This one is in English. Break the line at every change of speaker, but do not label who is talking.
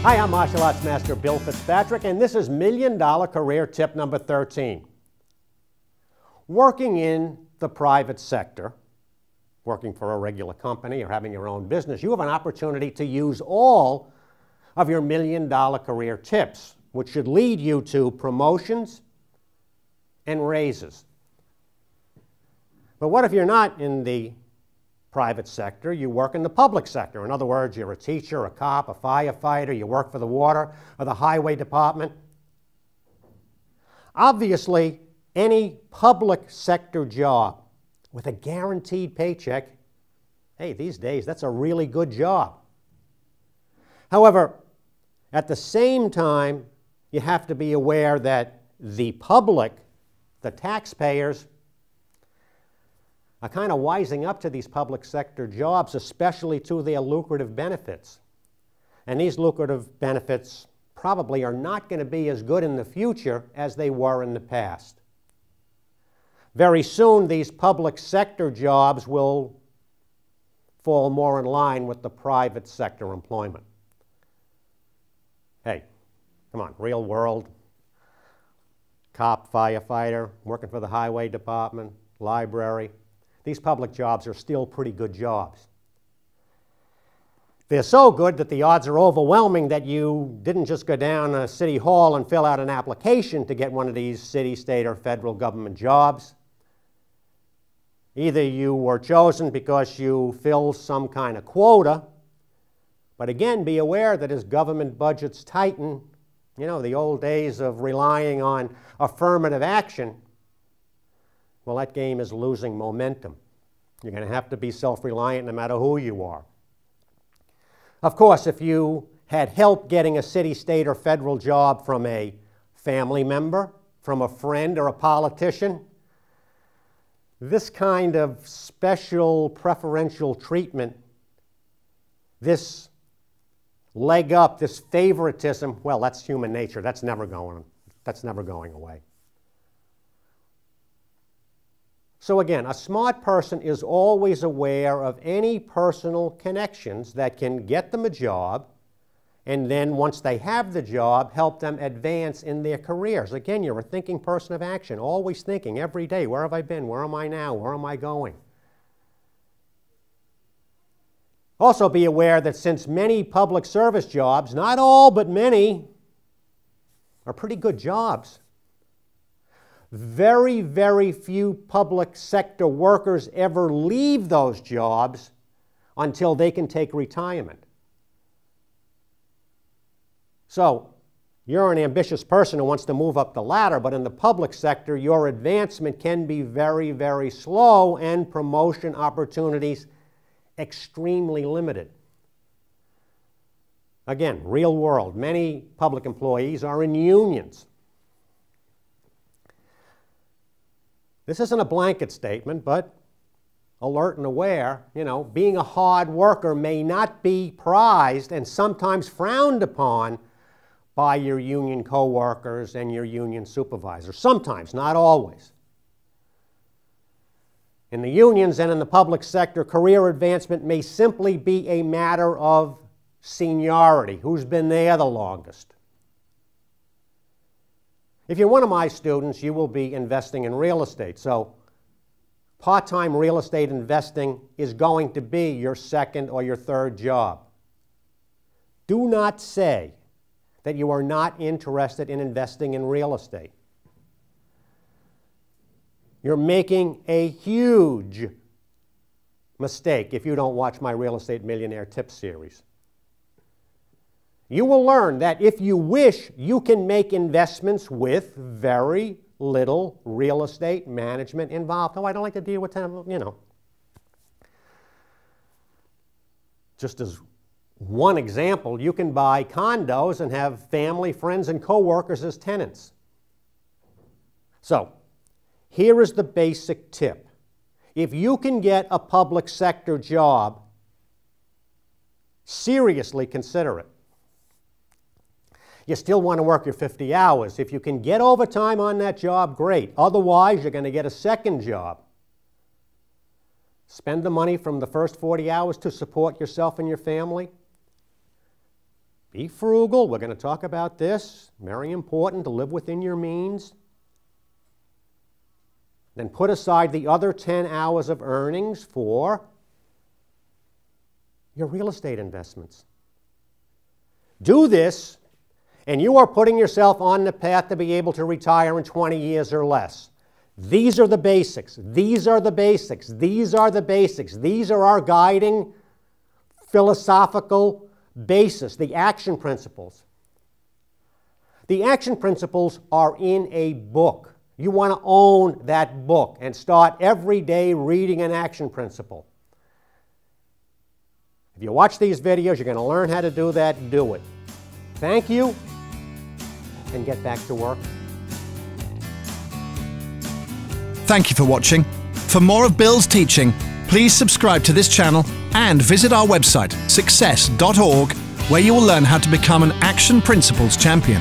Hi, I'm martial arts master Bill FitzPatrick, and this is $1 Million Career Tip number 13. Working in the private sector, working for a regular company or having your own business, you have an opportunity to use all of your $1 Million Career Tips, which should lead you to promotions and raises. But what if you're not in the private sector? You work in the public sector. In other words, you're a teacher, a cop, a firefighter, you work for the water or the highway department. Obviously, any public sector job with a guaranteed paycheck, hey, these days, that's a really good job. However, at the same time, you have to be aware that the public, the taxpayers, are kind of wising up to these public sector jobs, especially to their lucrative benefits. And these lucrative benefits probably are not going to be as good in the future as they were in the past. Very soon, these public sector jobs will fall more in line with the private sector employment. Hey, come on, real world, cop, firefighter, working for the highway department, library. These public jobs are still pretty good jobs. They're so good that the odds are overwhelming that you didn't just go down to City Hall and fill out an application to get one of these city, state, or federal government jobs. Either you were chosen because you fill some kind of quota, but again, be aware that as government budgets tighten, you know, the old days of relying on affirmative action, well, that game is losing momentum. You're going to have to be self-reliant no matter who you are. Of course, if you had help getting a city, state, or federal job from a family member, from a friend, or a politician, this kind of special preferential treatment, this leg up, this favoritism, well, that's human nature. That's never going away. So again, a smart person is always aware of any personal connections that can get them a job, and then once they have the job, help them advance in their careers. Again, you're a thinking person of action, always thinking every day, where have I been? Where am I now? Where am I going? Also be aware that since many public service jobs, not all but many, are pretty good jobs, very, very few public sector workers ever leave those jobs until they can take retirement. So, you're an ambitious person who wants to move up the ladder, but in the public sector, your advancement can be very, very slow and promotion opportunities extremely limited. Again, real world, many public employees are in unions. This isn't a blanket statement, but alert and aware, you know, being a hard worker may not be prized and sometimes frowned upon by your union coworkers and your union supervisors. Sometimes, not always. In the unions and in the public sector, career advancement may simply be a matter of seniority, who's been there the longest. If you're one of my students, you will be investing in real estate. So part-time real estate investing is going to be your second or your third job. Do not say that you are not interested in investing in real estate. You're making a huge mistake if you don't watch my Real Estate Millionaire Tips series. You will learn that if you wish, you can make investments with very little real estate management involved. Oh, I don't like to deal with, you know. Just as one example, you can buy condos and have family, friends, and coworkers as tenants. So, here is the basic tip. If you can get a public sector job, seriously consider it. You still want to work your 50 hours. If you can get overtime on that job, great. Otherwise, you're going to get a second job. Spend the money from the first 40 hours to support yourself and your family. Be frugal. We're going to talk about this. Very important to live within your means. Then put aside the other 10 hours of earnings for your real estate investments. Do this, and you are putting yourself on the path to be able to retire in 20 years or less. These are the basics. These are the basics. These are the basics. These are our guiding philosophical basis, the action principles. The action principles are in a book. You want to own that book and start every day reading an action principle. If you watch these videos, you're going to learn how to do that. Do it. Thank you, and get back to work.
Thank you for watching. For more of Bill's teaching, please subscribe to this channel and visit our website, success.org, where you will learn how to become an Action Principles champion.